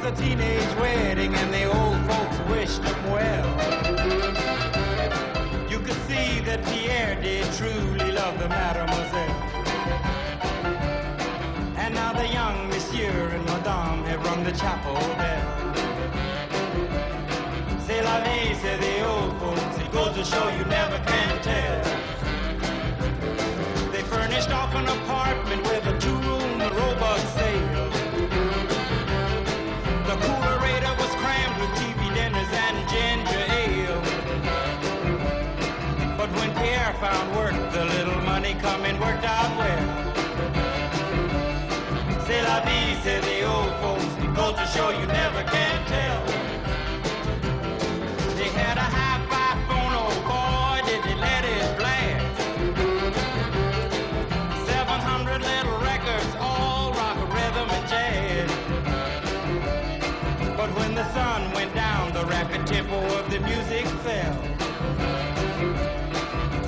a teenage wedding and the old folks wished him well. You could see that Pierre did truly love the mademoiselle. And now the young monsieur and madame have rung the chapel bell. C'est la vie, say the old folks, it goes to show you never can tell. They furnished off an apartment with a two-room robot sale. The coolerator was crammed with TV dinners and ginger ale. But when Pierre found work, the little money coming worked out well. C'est la vie, say the old folks, it goes to show you never can tell. They had a hi-fi phone, oh boy, did they let it blast. 700 little records, all rock, rhythm, and jazz. But when the sun went down, the rapid tempo of the music fell.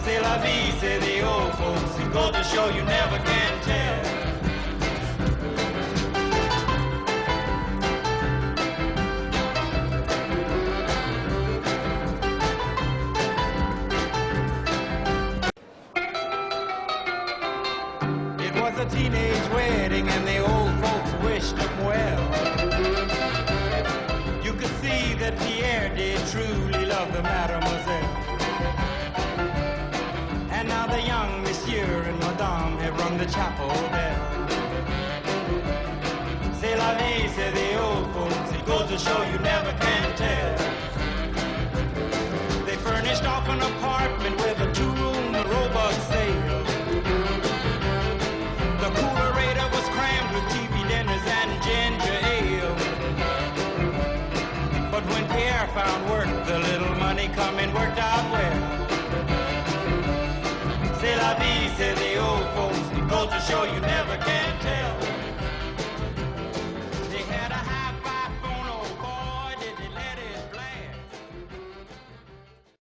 C'est la vie, say the old folks, it goes to show you never can tell. It was a teenage wedding and the old folks wished him well. You could see that Pierre did truly love the mademoiselle. And now the young monsieur and madame have rung the chapel bell. C'est la vie, say the old folks, it goes to show you never can tell. They furnished off an apartment with a two-room robot sale. The coolerator was crammed with TV dinners and ginger ale. But when Pierre found work, the little money coming worked out well. C'est la vie, say the old folks, it goes to show you never can